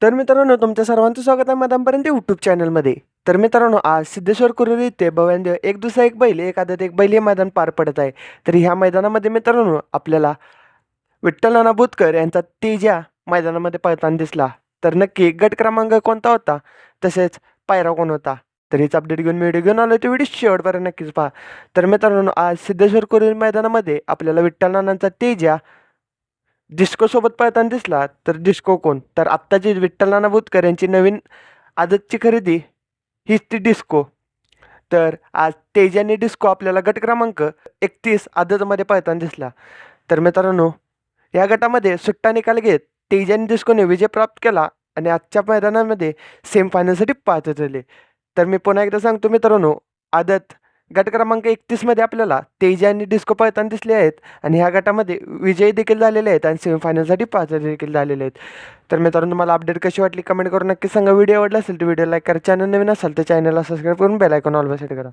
तर मित्रांनो, तुमच्या सर्वांचं स्वागत आहे मदामपर्यंत यूट्यूब चॅनलमध्ये. तर मित्रांनो, आज सिद्धेश्वर कुरुर येथे भव्याने एक दुसरा एक बैल, एक आदत एक बैल हे मैदान पार पडत आहे. तर ह्या मैदानामध्ये मित्रांनो, आपल्याला विठ्ठल नाना बुतकर यांचा तेजा मैदानामध्ये पळताना दिसला. तर नक्की गट क्रमांक कोणता होता, तसेच पायरा कोण होता? तर हीच अपडेट घेऊन व्हिडिओ घेऊन आलो. तो व्हिडिओ शेवटपर्यंत नक्कीच पहा. तर मित्रांनो, आज सिद्धेश्वर कुरुर मैदानामध्ये आपल्याला विठ्ठल नानांचा तेजा डिस्कोसोबत पळताना दिसला. तर डिस्को कोण? तर आत्ताची विठ्ठल नाना बुतकर यांची नवीन आदतची खरेदी हीच ती डिस्को. तर आज तेजाने डिस्को आपल्याला गट क्रमांक 31 आदतमध्ये पळताना दिसला. तर मित्रांनो, या गटामध्ये सुट्टा निकाल घेत तेजाने डिस्कोने विजय प्राप्त केला आणि आजच्या मैदानामध्ये सेमीफायनलसाठी पात्र झाले. तर मी पुन्हा एकदा सांगतो मित्रांनो, आदत गट क्रमांक 31मध्ये आपल्याला तेजा आणि डिस्को पळताना दिसले आहेत आणि ह्या गटामध्ये विजयी देखील झालेले आहेत आणि सेमीफायनलसाठी पात्र देखील झालेले आहेत. तर मित्रांनो, तुम्हाला अपडेट कशी वाटली कमेंट करून नक्की सांगा. व्हिडिओ आवडला असेल तर व्हिडिओ लाईक करा. चॅनल नवीन असाल तर चॅनलला सबस्क्राईब करून बेल आयकॉन ऑल सेट करा.